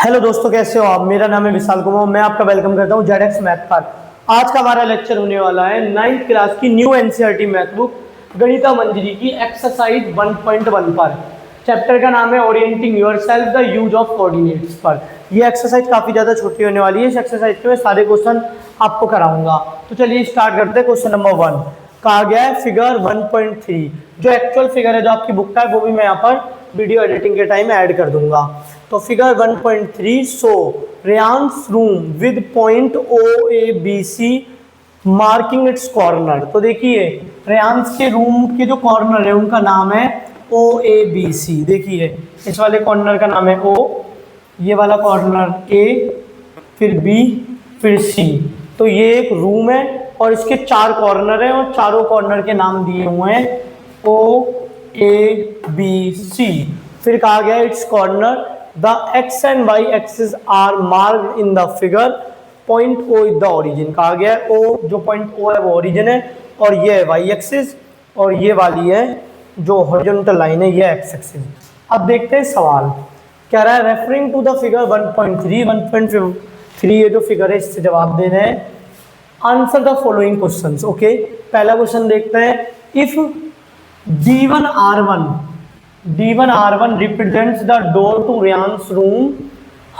Hello दोस्तों, कैसे हो आप। मेरा नाम है विशाल कुमार। मैं आपका वेलकम करता हूं जेड एक्स मैथ पर। आज का हमारा लेक्चर होने वाला है 9th क्लास की न्यू एनसीईआरटी मैथ बुक गणिता मंजरी की एक्सरसाइज 1.1 पर। चैप्टर का नाम है orienting yourself the use of coordinates पर। ये एक्सरसाइज काफ़ी ज़्यादा छोटी होने वाली है। इस एक्सरसाइज के मैं सारे क्वेश्चन आपको कराऊंगा। तो चलिए स्टार्ट करते हैं। क्वेश्चन नंबर 1 कहा गया है फिगर 1.3। जो एक्चुअल फिगर है जो आपकी बुक का है वो भी मैं यहाँ पर वीडियो एडिटिंग के टाइम ऐड कर दूंगा। तो figure 1.3 show Reyan's room with point O A B C marking its corner. तो देखिए रेयांस के रूम के जो कॉर्नर है उनका नाम है ओ ए बी सी। देखिए इस वाले कॉर्नर का नाम है ओ, ये वाला कॉर्नर ए, फिर बी, फिर सी। तो ये एक रूम है और इसके 4 कॉर्नर हैं और चारों कॉर्नर के नाम दिए हुए हैं ओ ए बी सी। फिर कहा गया it's corner the X and Y axis are marked in the figure, point O is the origin. कहा गया है ओ, जो पॉइंट ओ है वो ओरिजिन है और ये है वाई एक्सिस और ये वाली है जो हॉरिजॉन्टल लाइन है ये एक्स एक्सिस। अब देखते हैं सवाल कह रहा है रेफरिंग टू द फिगर 1.3 ये जो फिगर है इससे जवाब दे रहे हैं। Answer the following questions. Okay, पहला क्वेश्चन देखते हैं। If D1R1 represents the door to Ryan's room,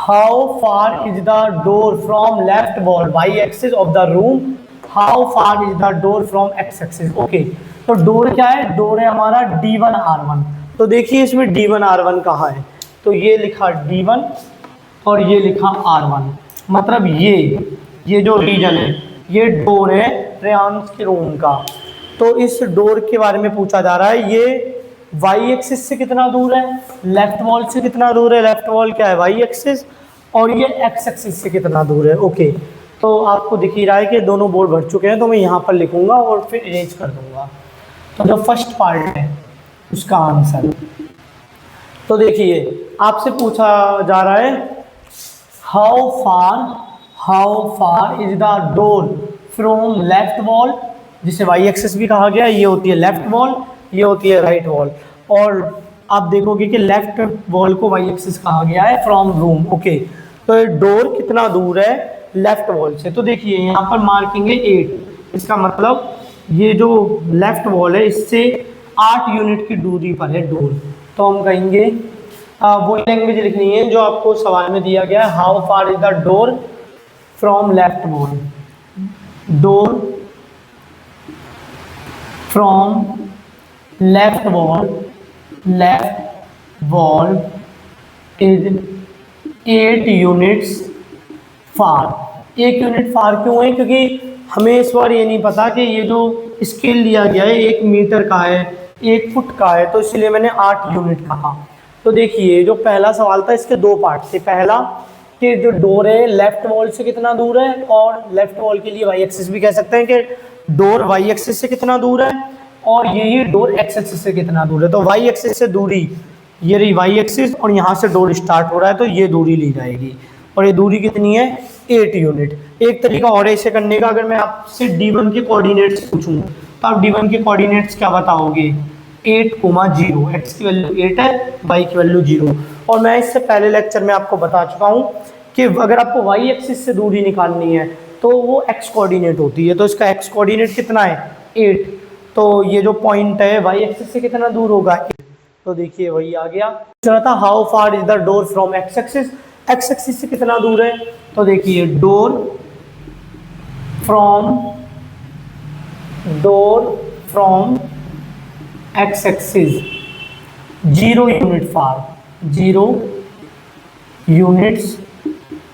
how far is the door from left wall y-axis of the room? How far is the door from x-axis? Okay, तो door क्या है? Door है हमारा D1R1। तो देखिए इसमें D1R1 कहाँ है? तो ये लिखा D1 और ये लिखा R1, मतलब ये जो रीजन है ये डोर है रेयांस के रूम का। तो इस डोर के बारे में पूछा जा रहा है। ये वाई एक्सिस से कितना दूर है? लेफ्ट वॉल से कितना दूर है? लेफ्ट वॉल क्या है? Y axis. और ये एक्स एक्सिस से कितना दूर है? ओके, तो आपको दिख ही रहा है कि दोनों बोर्ड भर चुके हैं, तो मैं यहाँ पर लिखूंगा और फिर इरेज कर दूंगा। तो जो फर्स्ट पार्ट है उसका आंसर, तो देखिए आपसे पूछा जा रहा है how far is the door from left wall, जिसे वाई एक्सिस भी कहा गया है। ये होती है लेफ्ट वॉल, ये होती है राइट वॉल। और आप देखोगे कि लेफ्ट वॉल को वाई एक्सिस कहा गया है फ्रॉम रूम। ओके, तो ये डोर कितना दूर है लेफ्ट वॉल से? तो देखिए यहाँ पर मार्किंग है 8। इसका मतलब ये जो लेफ्ट वॉल है इससे 8 यूनिट की दूरी पर है डोर। तो हम कहेंगे वो लैंग्वेज लिखनी है जो आपको सवाल में दिया गया है। How far is the door from left wall, door from left wall is 8 units far. 1 unit far क्यों है? क्योंकि हमें इस बार ये नहीं पता कि ये जो स्केल लिया गया है 1 मीटर का है, 1 फुट का है, तो इसलिए मैंने 8 यूनिट कहा। तो देखिए जो पहला सवाल था इसके 2 पार्ट थे। पहला कि जो डोर है लेफ्ट वॉल से कितना दूर है, और लेफ्ट वॉल के लिए वाई एक्सिस भी कह सकते हैं कि डोर वाई एक्सिस से कितना दूर है, और यही डोर एक्स एक्सिस से कितना दूर है। तो वाई एक्सिस से दूरी ये रही वाई एक्सिस और यहाँ से डोर स्टार्ट हो रहा है तो ये दूरी ली जाएगी, और ये दूरी कितनी है? 8 यूनिट। एक तरीका और है इसे करने का। अगर मैं आपसे D1 के कोऑर्डिनेट्स पूछूं तो आप D1 के कोऑर्डिनेट्स क्या बताओगे? 8,0। एक्स की वैल्यू 8 है, वाई की वैल्यू 0। और मैं इससे पहले लेक्चर में आपको बता चुका हूँ कि अगर आपको वाई एक्सिस से दूरी निकालनी है तो वो एक्स कोऑर्डिनेट होती है। तो इसका एक्स कोऑर्डिनेट कितना है? 8। तो ये जो पॉइंट है वाई एक्सिस से कितना दूर होगा? 8। तो देखिए वही आ गया। चला था how far is the door from X axis, X axis से कितना दूर है? तो देखिए door from X axis 0 unit far, 0 units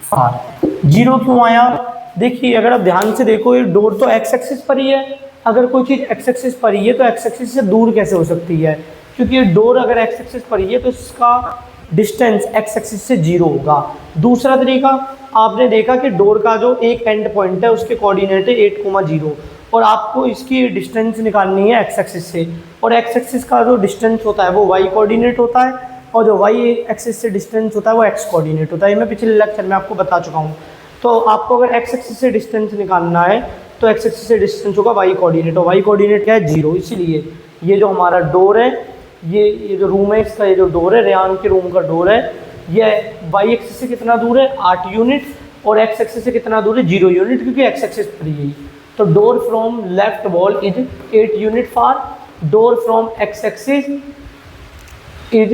far. 0 क्यों आया? देखिए अगर आप ध्यान से देखो ये डोर तो एक्स एक्सिस पर ही है। अगर कोई चीज़ एक्स एक्सिस पर ही है तो एक्स एक्सिस से दूर कैसे हो सकती है? क्योंकि ये डोर अगर एक्स एक्सिस पर ही है तो इसका डिस्टेंस एक्स एक्सिस से 0 होगा। दूसरा तरीका, आपने देखा कि डोर का जो एक एंड पॉइंट है उसके कोऑर्डिनेट है 8,0 और आपको इसकी डिस्टेंस निकालनी है एक्स एक्सिस से, और एक्स एक्सिस का जो डिस्टेंस होता है वो वाई कोऑर्डिनेट होता है, और जो वाई एक्सिस से डिस्टेंस होता है वो एक्स कोऑर्डिनेट होता है। मैं पिछले लेक्चर में आपको बता चुका हूँ। तो आपको अगर एक्स एक्सिस से डिस्टेंस निकालना है तो एक्स एक्सिस से डिस्टेंस होगा वाई कोऑर्डिनेट, और वाई कोऑर्डिनेट क्या है? 0। इसीलिए ये जो हमारा डोर है ये जो रूम है इसका, ये जो डोर है रेयान के रूम का डोर है ये वाई एक्सिस से कितना दूर है 8 यूनिट, और एक्स एक्सिस से कितना दूर है 0 यूनिट, क्योंकि एक्स एक्सिस पर यही। तो door from left wall is 8 unit far, door from X axis is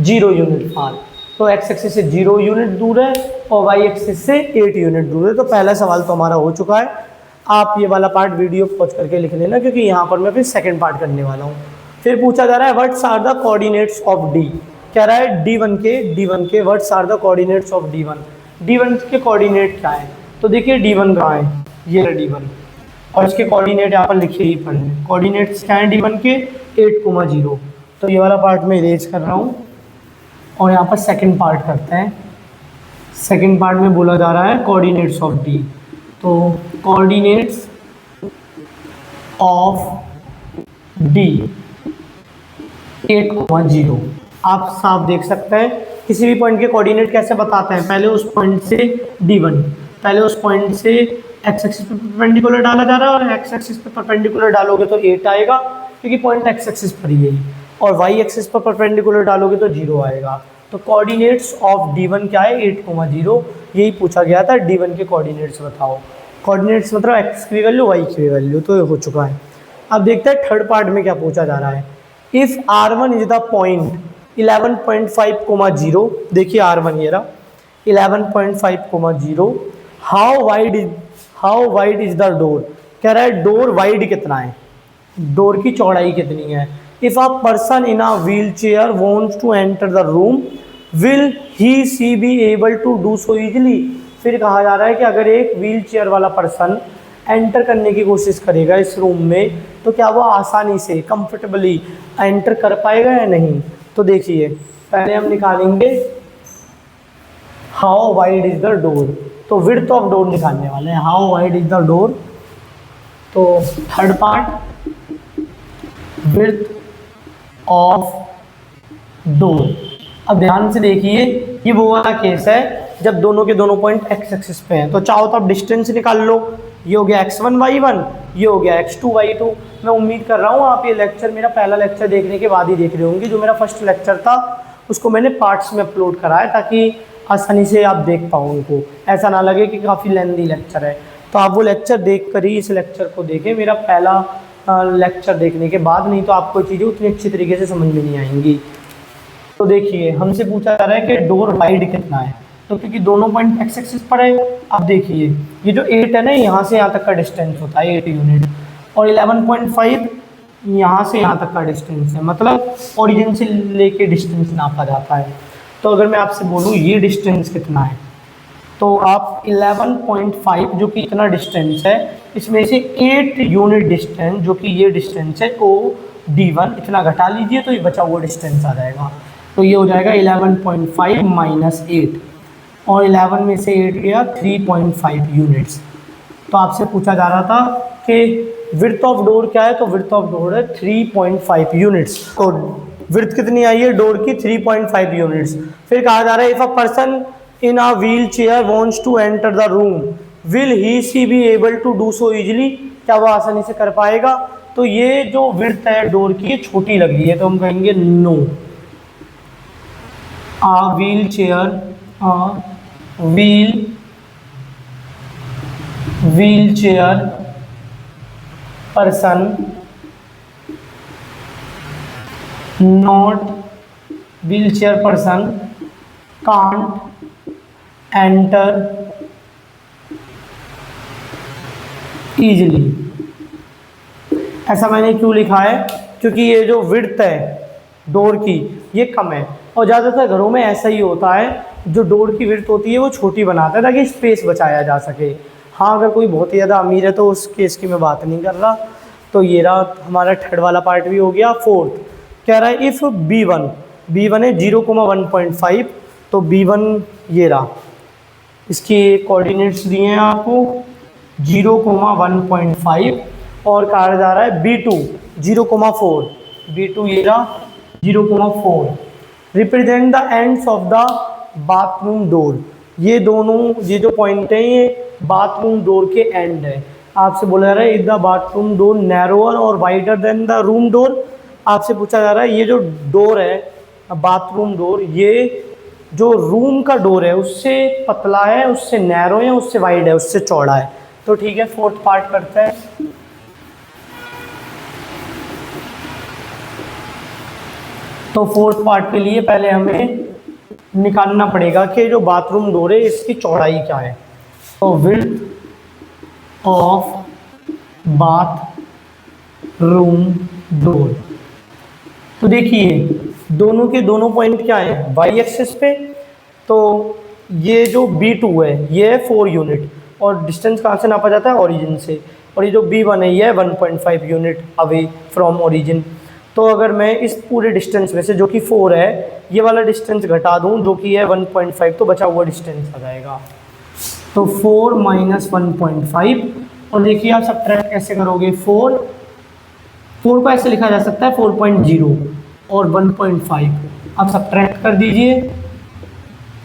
0 unit far. तो एक्स एक्सिस से 0 यूनिट दूर है और वाई एक्सिस से 8 यूनिट दूर है। तो पहला सवाल तो हमारा हो चुका है। आप ये वाला पार्ट वीडियो पॉज करके लिख लेना, क्योंकि यहाँ पर मैं फिर सेकंड पार्ट करने वाला हूँ। फिर पूछा जा रहा है what's are the coordinates of D. कह रहा है D1 के what's are the coordinates of D1। D1 के कोऑर्डिनेट क्या है? तो देखिए D1 कहाँ है, ये है D1, और इसके कोऑर्डिनेट यहाँ पर लिखे ही पड़े हैं। कोऑर्डिनेट्स क्या है D1 के 8,0। तो ये वाला पार्ट मैं इरेज कर रहा हूँ और यहाँ पर सेकंड पार्ट करते हैं। सेकंड पार्ट में बोला जा रहा है कोऑर्डिनेट्स ऑफ डी। तो कोऑर्डिनेट्स ऑफ डी 8,0। आप साफ देख सकते हैं किसी भी पॉइंट के कोऑर्डिनेट कैसे बताते हैं। पहले उस पॉइंट से D1, पहले उस पॉइंट से एक्स एक्सिस पे परपेंडिकुलर डाला जा रहा है, और एक्स एक्सिस पे परपेंडिकुलर डालोगे तो 8 आएगा, क्योंकि पॉइंट एक्स एक्सिस पर ही है, और वाई एक्सिस पर परपेंडिकुलर डालोगे तो 0 आएगा। तो कोऑर्डिनेट्स ऑफ D1 क्या है 8,0। यही पूछा गया था, D1 के कोऑर्डिनेट्स बताओ। कोऑर्डिनेट्स मतलब एक्स की वैल्यू वाई की वैल्यू, तो ये हो चुका है। अब देखते हैं थर्ड पार्ट में क्या पूछा जा रहा है। If R1 is the point 11.5, देखिए R1 ये रहा 11.5, how wide is the door. कह रहा है डोर वाइड कितना है, डोर की चौड़ाई कितनी है। If a person in a wheel chair wants to enter the room will he see be able to do so easily. फिर कहा जा रहा है कि अगर एक व्हील चेयर वाला पर्सन एंटर करने की कोशिश करेगा इस रूम में, तो क्या वो आसानी से कंफर्टेबली एंटर कर पाएगा या नहीं। तो देखिए पहले हम निकालेंगे how wide is the door, तो विड्थ ऑफ डोर निकालने वाले हैं। How wide is the door, तो third part width of door. अब ध्यान से देखिए, ये वो वाला केस है जब दोनों के दोनों पॉइंट एक्स एक्सिस पे हैं। तो चाहो तो आप डिस्टेंस निकाल लो, ये हो गया x1 y1, ये हो गया x2 y2। मैं उम्मीद कर रहा हूँ आप ये लेक्चर मेरा पहला लेक्चर देखने के बाद ही देख रहे होंगे। जो मेरा फर्स्ट लेक्चर था उसको मैंने पार्ट्स में अपलोड करा है, ताकि आसानी से आप देख पाओ उनको, ऐसा ना लगे कि काफ़ी लेंथी लेक्चर है। तो आप वो लेक्चर देख कर ही इस लेक्चर को देखें, मेरा पहला लेक्चर देखने के बाद, नहीं तो आपको चीज़ें उतनी अच्छी तरीके से समझ में नहीं आएंगी। तो देखिए हमसे पूछा जा रहा है कि डोर वाइड कितना है, तो क्योंकि दोनों पॉइंट एक्स एक्सिस पर है। अब देखिए ये जो 8 है ना, यहाँ से यहाँ तक का डिस्टेंस होता है 8 यूनिट, और 11.5 यहाँ से यहाँ तक का डिस्टेंस है, मतलब ओरिजिन से लेके डिस्टेंस नापा जाता है। तो अगर मैं आपसे बोलूँ ये डिस्टेंस कितना है, तो आप 11.5 जो कि इतना डिस्टेंस है, इसमें से 8 यूनिट डिस्टेंस जो कि ये डिस्टेंस है ओ D1 इतना घटा लीजिए, तो ये बचा हुआ डिस्टेंस आ जाएगा। तो ये हो जाएगा 11.5 माइनस 8, और 11 में से 8 गया 3.5 यूनिट्स। तो आपसे पूछा जा रहा था कि विड्थ ऑफ डोर क्या है, तो विड्थ ऑफ डोर है 3.5 यूनिट्स। तो विड्थ कितनी आई है डोर की 3.5 यूनिट्स। फिर कहा जा रहा है if a person in a wheel chair wants to enter the room will he see be able to do so easily. क्या वो आसानी से कर पाएगा। तो ये जो विड्थ है डोर की ये छोटी लग रही है, तो हम कहेंगे no. A wheel chair wheel chair person not wheel chair person can't enter easily. ऐसा मैंने क्यों लिखा है, क्योंकि ये जो विड्थ है डोर की ये कम है, और ज़्यादातर घरों में ऐसा ही होता है, जो डोर की विड्थ होती है वो छोटी बनाता है ताकि स्पेस बचाया जा सके। हाँ अगर कोई बहुत ही ज़्यादा अमीर है तो उस केस की मैं बात नहीं कर रहा। तो ये रहा हमारा थर्ड वाला पार्ट भी हो गया। फोर्थ कह रहा है इफ़ B1 है 0,1.5, तो B1 ये रहा, इसकी कोऑर्डिनेट्स दिए हैं आपको 0,1.5, और कहा जा रहा है B2 0,4, B2 ये रहा 0,4 represent the ends of the bathroom door. ये दोनों ये जो पॉइंट हैं ये बाथरूम डोर के एंड है। आपसे बोला जा रहा है is the bathroom door narrower or wider than the room door. आपसे पूछा जा रहा है ये जो डोर है बाथरूम डोर ये जो रूम का डोर है उससे पतला है, उससे नैरो है, उससे वाइड है, उससे चौड़ा है। तो ठीक है, फोर्थ पार्ट करते हैं। तो फोर्थ पार्ट के लिए पहले हमें निकालना पड़ेगा कि जो बाथरूम डोर है इसकी चौड़ाई क्या है। तो width of bath room door, तो देखिए दोनों के दोनों पॉइंट क्या है वाई एक्सिस पे। तो ये जो B2 है ये है 4 यूनिट, और डिस्टेंस कहाँ से नापा जाता है ओरिजिन से, और ये जो B1 है ये है 1.5 यूनिट अवे फ्रॉम ओरिजिन। तो अगर मैं इस पूरे डिस्टेंस में से जो कि 4 है ये वाला डिस्टेंस घटा दूं जो कि है 1.5, तो बचा हुआ डिस्टेंस आ जाएगा। तो 4 माइनस 1.5, और देखिए आप सब्ट्रैक्ट कैसे करोगे। 4 को ऐसे लिखा जा सकता है 4.0 और 1.5, अब सब्ट्रैक्ट कर दीजिए,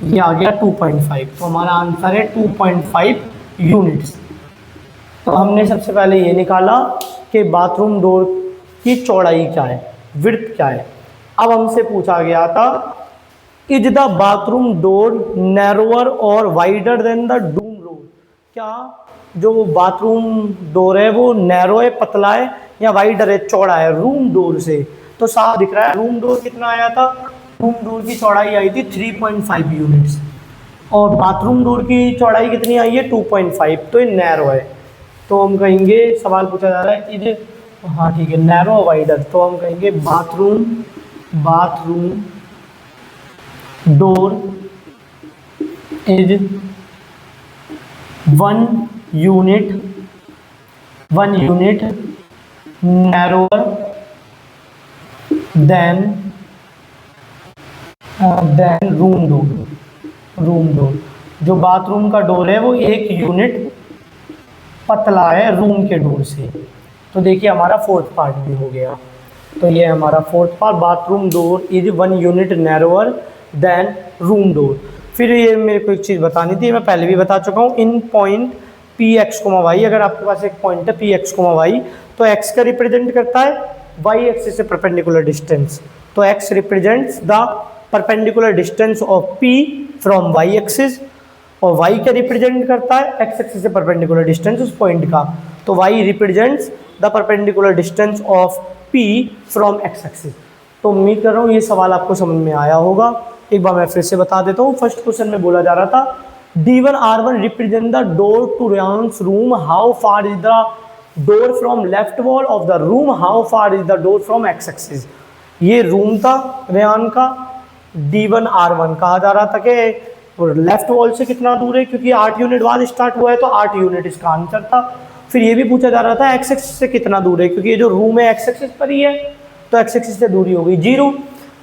ये आ गया 2.5। तो हमारा आंसर है 2.5 यूनिट्स। तो हमने सबसे पहले ये निकाला कि बाथरूम डोर की चौड़ाई क्या है, विड्थ क्या है। अब हमसे पूछा गया था is the bathroom door narrower or wider than the room door, क्या जो बाथरूम डोर है वो नैरो है, पतला है, या वाइडर है, चौड़ा है रूम डोर से। तो साफ दिख रहा है रूम डोर कितना आया था, रूम डोर की चौड़ाई आई थी 3.5 यूनिट्स, और बाथरूम डोर की चौड़ाई कितनी आई है 2.5, तो ये नैरो है। तो हम कहेंगे, सवाल पूछा जा रहा है इज, हाँ ठीक है, नैरो वाइडर, तो हम कहेंगे bathroom door is 1 unit narrower than room door. जो बाथरूम का डोर है वो 1 यूनिट पतला है रूम के डोर से। तो देखिए हमारा फोर्थ पार्ट भी हो गया। तो ये हमारा fourth part, bathroom door is 1 unit narrower than room door. फिर ये मेरे को एक चीज़ बतानी थी, मैं पहले भी बता चुका हूँ, in point P X comma Y, अगर आपके पास एक पॉइंट है पी एक्स कोमा वाई, तो एक्स का रिप्रेजेंट करता है वाई एक्सिस से परपेंडिकुलर डिस्टेंस। तो X represents the perpendicular distance of P from Y axis, और y क्या रिप्रेजेंट करता है x एक्सिस से परपेंडिकुलर डिस्टेंस उस पॉइंट का। तो y represents the perpendicular distance of p from x axis. तो उम्मीद कर रहा हूँ ये सवाल आपको समझ में आया होगा। एक बार मैं फिर से बता देता हूँ। फर्स्ट क्वेश्चन में बोला जा रहा था D1 R1 represent the door to Reyan's room, how far is the door from left wall of the room, how far is the door from x axis. ये रूम था रेयान का, D1 R1 कहा जा रहा था कि और लेफ्ट वॉल से कितना दूर है, क्योंकि 8 यूनिट बाद स्टार्ट हुआ है तो 8 यूनिट इसका आंसर था। फिर ये भी पूछा जा रहा था एक्स एक्सिस से कितना दूर है, क्योंकि ये जो रूम है एक्स एक्सिस पर ही है, तो एक्स एक्सिस से दूरी हो गई 0।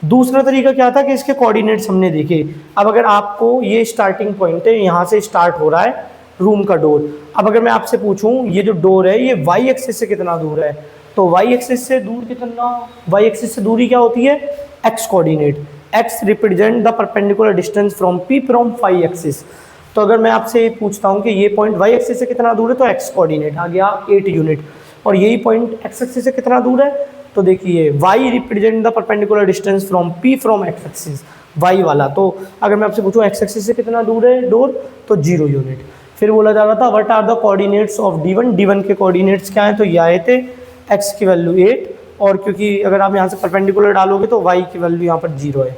दूसरा तरीका क्या था कि इसके कोऑर्डिनेट्स हमने देखे। अब अगर आपको ये स्टार्टिंग पॉइंट है, यहाँ से स्टार्ट हो रहा है रूम का डोर। अब अगर मैं आपसे पूछूं ये जो डोर है ये वाई एक्सिस से कितना दूर है, तो वाई एक्सिस से दूर कितना, वाई एक्सिस से दूरी क्या होती है X coordinate. x represent the perpendicular distance from p from Y axis. तो अगर मैं आपसे पूछता हूँ कि ये पॉइंट y एक्सिस से कितना दूर है, तो x कोऑर्डिनेट आ गया 8 यूनिट, और यही पॉइंट x एक्सिस से कितना दूर है, तो देखिए y represent the perpendicular distance from p from x axis, y वाला। तो अगर मैं आपसे पूछूँ x एक्सिस से कितना दूर है डोर, तो 0 यूनिट। फिर बोला जा रहा था what are the coordinates of D1 के कोऑर्डिनेट्स क्या हैं, तो ये आए थे x की वैल्यू 8, और क्योंकि अगर आप यहाँ से परपेंडिकुलर डालोगे तो y की वैल्यू यहाँ पर 0 है,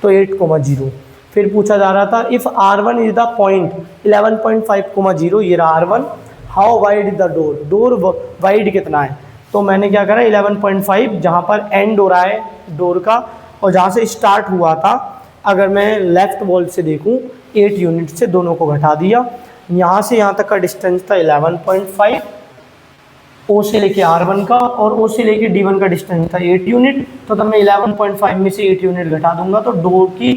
तो 8,0। फिर पूछा जा रहा था if R1 is the point 11.5,0, ये रहा R1, how wide is the door, door wide कितना है। तो मैंने क्या करा 11.5 जहाँ पर एंड हो रहा है डोर का, और जहाँ से स्टार्ट हुआ था अगर मैं लेफ्ट वॉल से देखूँ 8 यूनिट से दोनों को घटा दिया। यहाँ से यहाँ तक का डिस्टेंस था 11.5, ओ से लेके R1 का, और ओ से लेके D1 का डिस्टेंस था 8 यूनिट। तो तब मैं 11.5 में से 8 यूनिट घटा दूंगा तो डोर की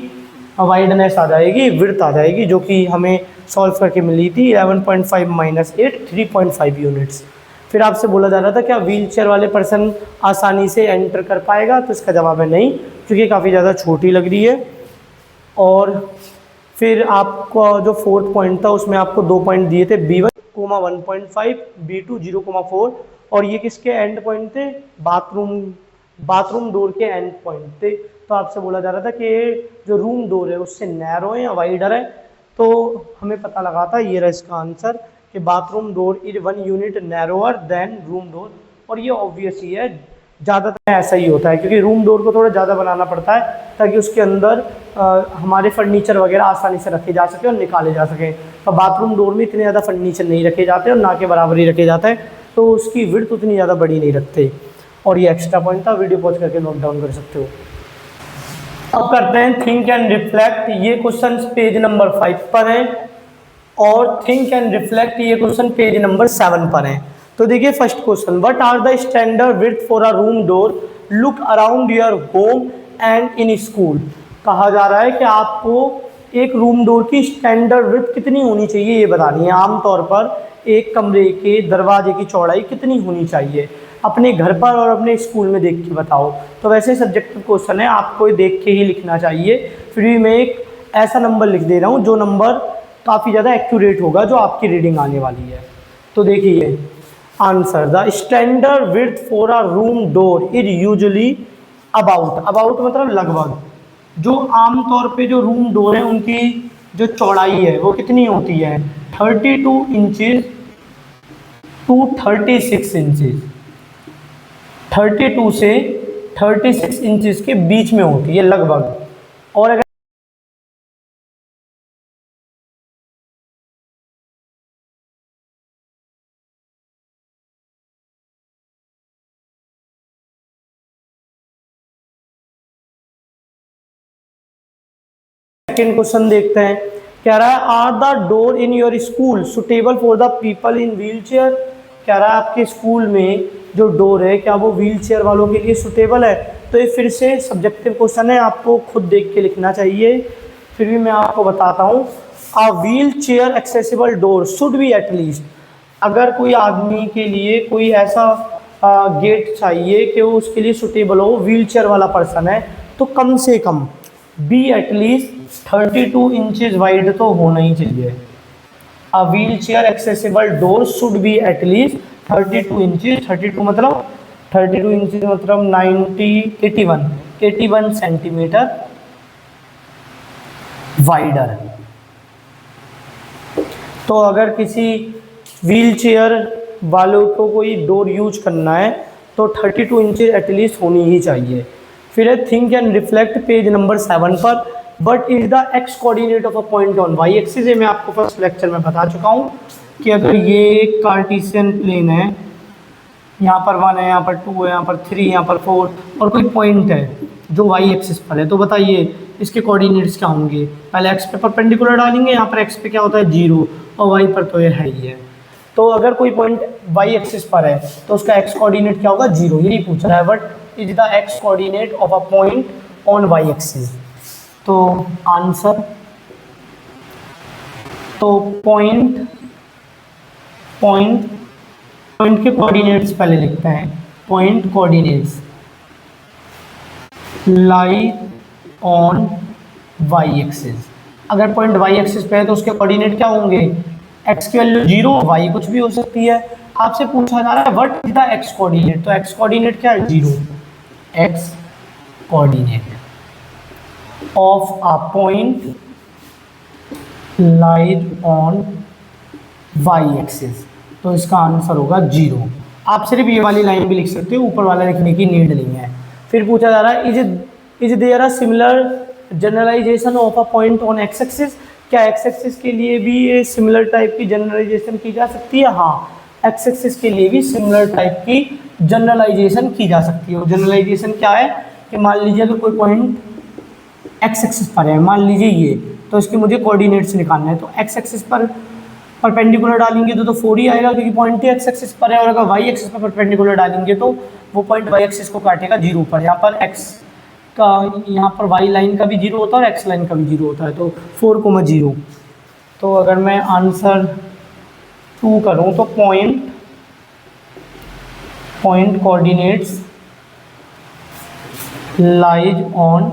वाइडनेस आ जाएगी, विड्थ आ जाएगी, जो कि हमें सॉल्व करके मिली थी 11.5 माइनस 8 3.5 यूनिट्स। फिर आपसे बोला जा रहा था क्या व्हील चेयर वाले पर्सन आसानी से एंटर कर पाएगा, तो इसका जवाब है नहीं, क्योंकि काफ़ी ज़्यादा छोटी लग रही है। और फिर आपको जो फोर्थ पॉइंट था उसमें आपको 2 पॉइंट दिए थे, B1 1.5, B2 0,4, और ये किसके एंड पॉइंट थे, बाथरूम डोर के एंड पॉइंट थे। तो आपसे बोला जा रहा था कि जो रूम डोर है उससे नैरो है या वाइडर है, तो हमें पता लगा था, ये रहा इसका आंसर कि bathroom door is 1 unit narrower than room door. और ये ऑब्वियस ही है, ज़्यादातर ऐसा ही होता है क्योंकि रूम डोर को थोड़ा ज़्यादा बनाना पड़ता है ताकि उसके अंदर हमारे फर्नीचर वगैरह आसानी से रखे जा सके और निकाले जा सकें। तो बाथरूम डोर में इतने ज़्यादा फर्नीचर नहीं रखे जाते और ना के बराबर ही रखे जाते हैं, तो उसकी विड्थ उतनी ज़्यादा बड़ी नहीं रखते। और ये एक्स्ट्रा पॉइंट था, वीडियो पॉज करके नोट डाउन कर सकते हो। अब करते हैं थिंक एंड रिफ्लेक्ट। ये क्वेश्चन पेज नंबर 5 पर है और थिंक एंड रिफ्लेक्ट ये क्वेश्चन पेज नंबर 7 पर है। तो देखिए first question, what are the standard width for a room door, look around your home and in school. कहा जा रहा है कि आपको एक रूम डोर की स्टैंडर्ड विड्थ कितनी होनी चाहिए ये बतानी है। आमतौर पर एक कमरे के दरवाजे की चौड़ाई कितनी होनी चाहिए, अपने घर पर और अपने स्कूल में देख के बताओ। तो वैसे सब्जेक्टिव क्वेश्चन है, आपको देख के ही लिखना चाहिए। फिर भी मैं एक ऐसा नंबर लिख दे रहा हूँ जो नंबर काफ़ी ज़्यादा एक्यूरेट होगा जो आपकी रीडिंग आने वाली है। तो देखिए answer, the standard width for a room door is usually about मतलब लगभग। जो आमतौर पे जो रूम डोर है उनकी जो चौड़ाई है वो कितनी होती है, 32 इंचेस टू 36 इंचेस। 32 से 36 इंचेस के बीच में होती है लगभग। और अगर सेकेंड क्वेश्चन देखते हैं, कह रहा है are the door in your school suitable for the people in wheel chair. कह रहा है आपके स्कूल में जो डोर है क्या वो व्हील चेयर वालों के लिए सुटेबल है। तो ये फिर से सब्जेक्टिव क्वेश्चन है, आपको खुद देख के लिखना चाहिए। फिर भी मैं आपको बताता हूँ, अ wheel chair accessible door should be at least. अगर कोई आदमी के लिए कोई ऐसा गेट चाहिए कि वो उसके लिए सुटेबल हो, व्हील चेयर वाला पर्सन है, तो कम से कम बी एटलीस्ट 32 इंचेस वाइड तो होना ही चाहिए। अ wheel chair accessible door should be at least 32 inches. 32 मतलब 32 इंचेस मतलब 81 सेंटीमीटर वाइडर। तो अगर किसी व्हील चेयर वालों को कोई डोर यूज करना है तो 32 इंचेस एटलीस्ट होनी ही चाहिए। फिर है think and reflect page number 7 पर, but is the X coordinate of a point on Y axis. मैं आपको फर्स्ट लेक्चर में बता चुका हूँ कि अगर ये एक कार्टेशियन प्लेन है, यहाँ पर 1 है, यहाँ पर 2 है, यहाँ पर 3, यहाँ पर 4 और कोई पॉइंट है जो वाई एक्सिस पर है, तो बताइए इसके कोऑर्डिनेट्स क्या होंगे। पहले एक्स पे परपेंडिकुलर डालेंगे, यहाँ पर एक्स पे क्या होता है 0 और वाई पर तो ये है ही है। तो अगर कोई पॉइंट वाई एक्सिस पर है तो उसका एक्स कोऑर्डिनेट क्या होगा 0, यही पूछ रहा है। But is the X coordinate of a point on Y axis. तो आंसर, तो पॉइंट के कोऑर्डिनेट्स पहले लिखते हैं। Point coordinates lie on Y axis. अगर पॉइंट वाई एक्सिस पे है तो उसके कोऑर्डिनेट क्या होंगे, एक्स की वैल्यू 0, वाई कुछ भी हो सकती है। आपसे पूछा जा रहा है what is the X coordinate, तो एक्स कोऑर्डिनेट क्या है 0। X coordinate of a point lied on Y axis, तो इसका आंसर होगा 0। आप सिर्फ ये वाली लाइन भी लिख सकते हो, ऊपर वाला लिखने की नीड नहीं है। फिर पूछा जा रहा है is there a similar generalization of a point on X axis. क्या एक्स एक्सिस के लिए भी ये सिमिलर टाइप की जनरलाइजेशन की जा सकती है। हाँ, एक्स एक्सिस के लिए भी सिमिलर टाइप की जनरलाइजेशन की जा सकती है। जनरलाइजेशन क्या है कि मान लीजिए अगर कोई पॉइंट एक्स एक्सिस पर है, मान लीजिए ये, तो इसके मुझे कोऑर्डिनेट्स निकालना है, तो एक्स एक्सिस पर परपेंडिकुलर डालेंगे तो 4 ही आएगा क्योंकि पॉइंट ही एक्स एक्सिस पर है। और अगर वाई एक्सिस पर परपेंडिकुलर डालेंगे तो वो पॉइंट वाई एक्सिस को काटेगा 0 पर। यहाँ पर एक्स का, यहाँ पर वाई लाइन का भी 0 होता है और एक्स लाइन का भी 0 होता है, तो 4,0। तो अगर मैं आंसर 2 करूँ तो point coordinates lies on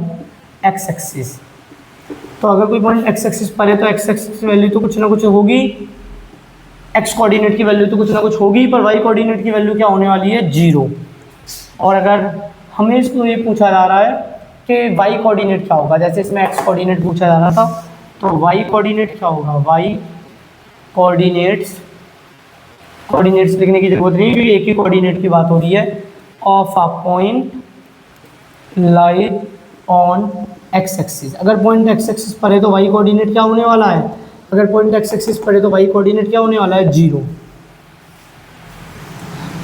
X axis. तो अगर कोई पॉइंट एक्स एक्सिस पर है तो एक्स एक्सिस की वैल्यू तो कुछ ना कुछ होगी, एक्स कोऑर्डिनेट की वैल्यू तो कुछ ना कुछ होगी, पर वाई कोऑर्डिनेट की वैल्यू क्या होने वाली है 0। और अगर हमें इसको ये पूछा जा रहा है कि वाई कोऑर्डिनेट क्या होगा। जैसे इसमें एक्स कोऑर्डिनेट पूछा जा रहा था, तो वाई कोऑर्डिनेट क्या होगा, वाई कोऑर्डिनेट्स, कोऑर्डिनेट्स लिखने की जरूरत नहीं क्योंकि एक ही कोऑर्डिनेट की बात हो रही है, of a point lie on X axis. अगर पॉइंट एक्स एक्सिस पर है तो वाई कोऑर्डिनेट क्या होने वाला है, अगर पॉइंट एक्स एक्सिस पर है तो वाई कोऑर्डिनेट क्या होने वाला है, 0।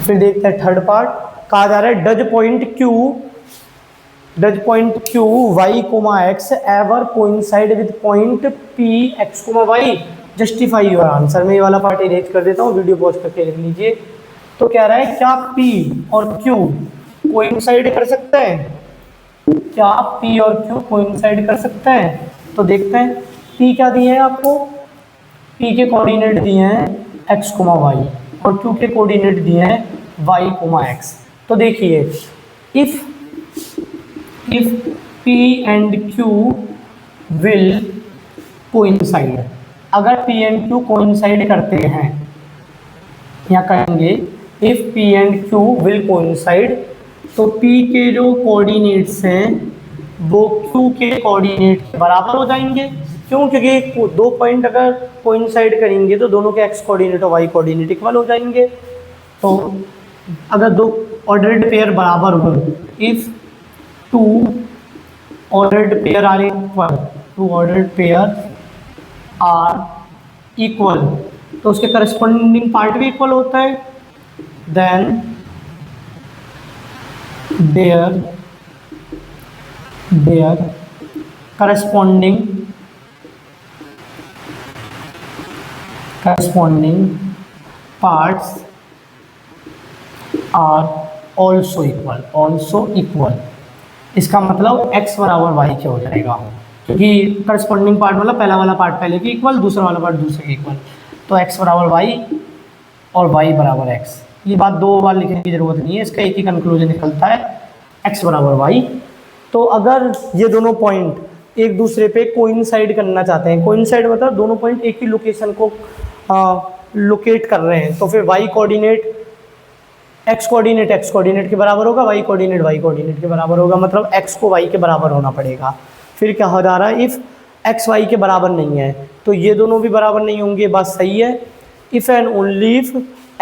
फिर देखते हैं थर्ड पार्ट, कहा जा रहा है does point Q Y comma X ever coincide with point P X comma Y, justify your answer. मैं ये वाला पार्ट इरेज कर देता हूँ, वीडियो पॉज करके लिख लीजिए। तो कह रहा है क्या पी और क्यू कोइंसाइड कर सकते हैं, क्या पी और क्यू कोइंसाइड कर सकते हैं। तो देखते हैं पी क्या दिए हैं आपको, पी के कोऑर्डिनेट दिए हैं एक्स कोमा वाई और क्यू के कोऑर्डिनेट दिए हैं वाई कोमा एक्स। तो देखिए if P and Q will coincide, अगर P and Q coincide करते हैं या करेंगे, if P and Q will coincide, तो P के जो कोऑर्डिनेट्स हैं वो Q के कोऑर्डिनेट के बराबर हो जाएंगे। क्यों, क्योंकि दो पॉइंट अगर कोइंसाइड करेंगे तो दोनों के x कोऑर्डिनेट और y कोऑर्डिनेट इक्वल हो जाएंगे। तो अगर दो ऑर्डर्ड पेयर बराबर हो, if two ordered pair are equal, two ordered pair are equal, तो उसके करस्पॉन्डिंग पार्ट भी इक्वल होता है, then their corresponding parts are also equal। इसका मतलब x बराबर y क्या हो जाएगा, क्योंकि करस्पॉन्डिंग पार्ट मतलब पहला वाला पार्ट पहले के इक्वल, दूसरा वाला पार्ट दूसरे के इक्वल। तो x बराबर y और y बराबर x, ये बात दो बार लिखने की जरूरत नहीं है, इसका एक ही कंक्लूजन निकलता है, x बराबर y। तो अगर ये दोनों पॉइंट एक दूसरे पे कोइंसाइड करना चाहते हैं, कोइंसाइड मतलब दोनों पॉइंट एक ही लोकेशन को लोकेट कर रहे हैं, तो फिर y कोऑर्डिनेट x कोऑर्डिनेट के बराबर होगा, y कोऑर्डिनेट के बराबर होगा, मतलब x को y के बराबर होना पड़ेगा। फिर क्या हो जा रहा है, इफ़ x y के बराबर नहीं है तो ये दोनों भी बराबर नहीं होंगे, बात सही है। If and only if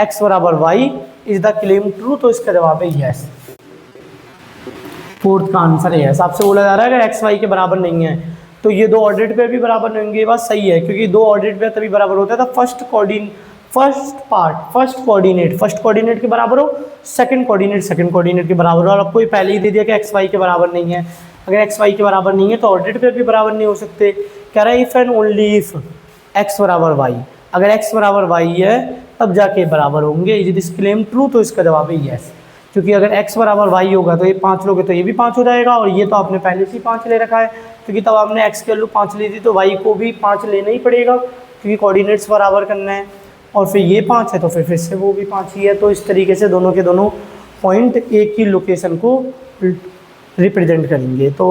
x बराबर y is the claim true, तो इसका जवाब है यस। फोर्थ का आंसर है यस। आपसे बोला जा रहा है अगर x y के बराबर नहीं है तो ये दो ऑर्डर्ड पेयर भी बराबर नहीं होंगे, ये बात सही है, क्योंकि दो ऑर्डर्ड पेयर तभी बराबर होता है तो फर्स्ट कोऑर्डिनेट के बराबर हो, सेकंड कोऑर्डिनेट के बराबर हो। और आपको ये पहले ही दे दिया कि एक्स वाई के बराबर नहीं है, अगर एक्स वाई के बराबर नहीं है तो ऑर्डर्ड पेयर भी बराबर नहीं हो सकते। कह रहा है if and only if x बराबर वाई, अगर एक्स बराबर वाई है तब जाके बराबर होंगे। इज दिस क्लेम ट्रू, तो इसका जवाब है यस, क्योंकि अगर एक्स बराबर वाई होगा तो ये 5 लोगे तो ये भी 5 हो जाएगा, और ये तो आपने पहले से ही 5 ले रखा है, क्योंकि तब आपने एक्स की वैल्यू 5 ली थी तो वाई को भी 5 लेना ही पड़ेगा, क्योंकि कोऑर्डिनेट्स बराबर करना है। और फिर ये 5 है तो फिर से वो भी 5 ही है। तो इस तरीके से दोनों के दोनों पॉइंट एक ही लोकेशन को रिप्रेजेंट करेंगे। तो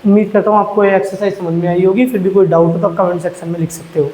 उम्मीद करता हूँ आपको ये एक्सरसाइज समझ में आई होगी। फिर भी कोई डाउट हो तो आप कमेंट सेक्शन में लिख सकते हो।